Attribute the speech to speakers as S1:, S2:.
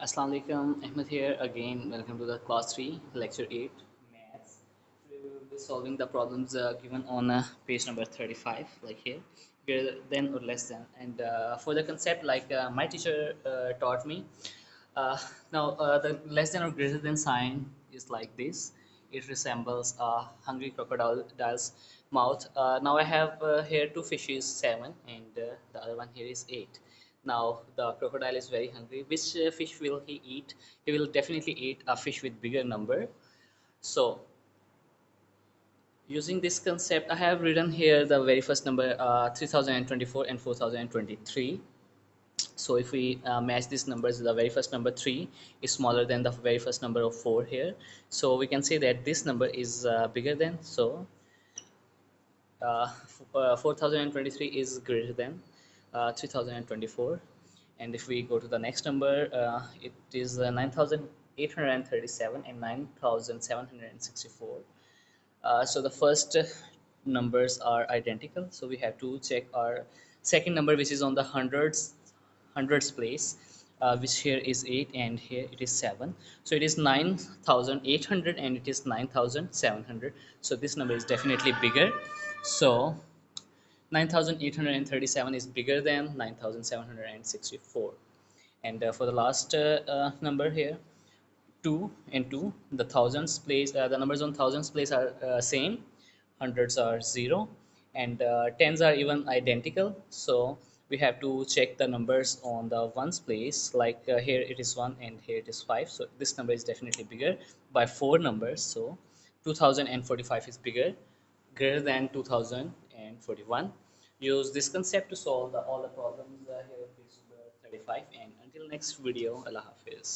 S1: Assalamu alaikum, Ahmed here again. Welcome to the class 3, lecture 8, maths. Today we will be solving the problems given on page number 35, like here, greater than or less than. And for the concept, like my teacher taught me, uh, now the less than or greater than sign is like this. It resembles a hungry crocodile's mouth. Now I have here two fishes, 7, and the other one here is 8. Now the crocodile is very hungry. Which fish will he eat? He will definitely eat a fish with bigger number. So using this concept, I have written here the very first number 3024 and 4023. So if we match these numbers, the very first number 3 is smaller than the very first number of 4 here. So we can say that this number is bigger than. So 4023 is greater than 3024. And if we go to the next number, it is 9837 and 9764. So the first numbers are identical, so we have to check our second number, which is on the hundreds place, which here is 8 and here it is 7. So it is 9800 and it is 9700. So this number is definitely bigger. So 9837 is bigger than 9764. And for the last number here, 2 and 2, the thousands place, the numbers on thousands place are same, hundreds are 0, and tens are even identical. So we have to check the numbers on the ones place, like here it is 1 and here it is 5. So this number is definitely bigger by 4 numbers. So 2045 is bigger, greater than 2041. Use this concept to solve all the problems here in page number 35. And until next video, Allah Hafiz.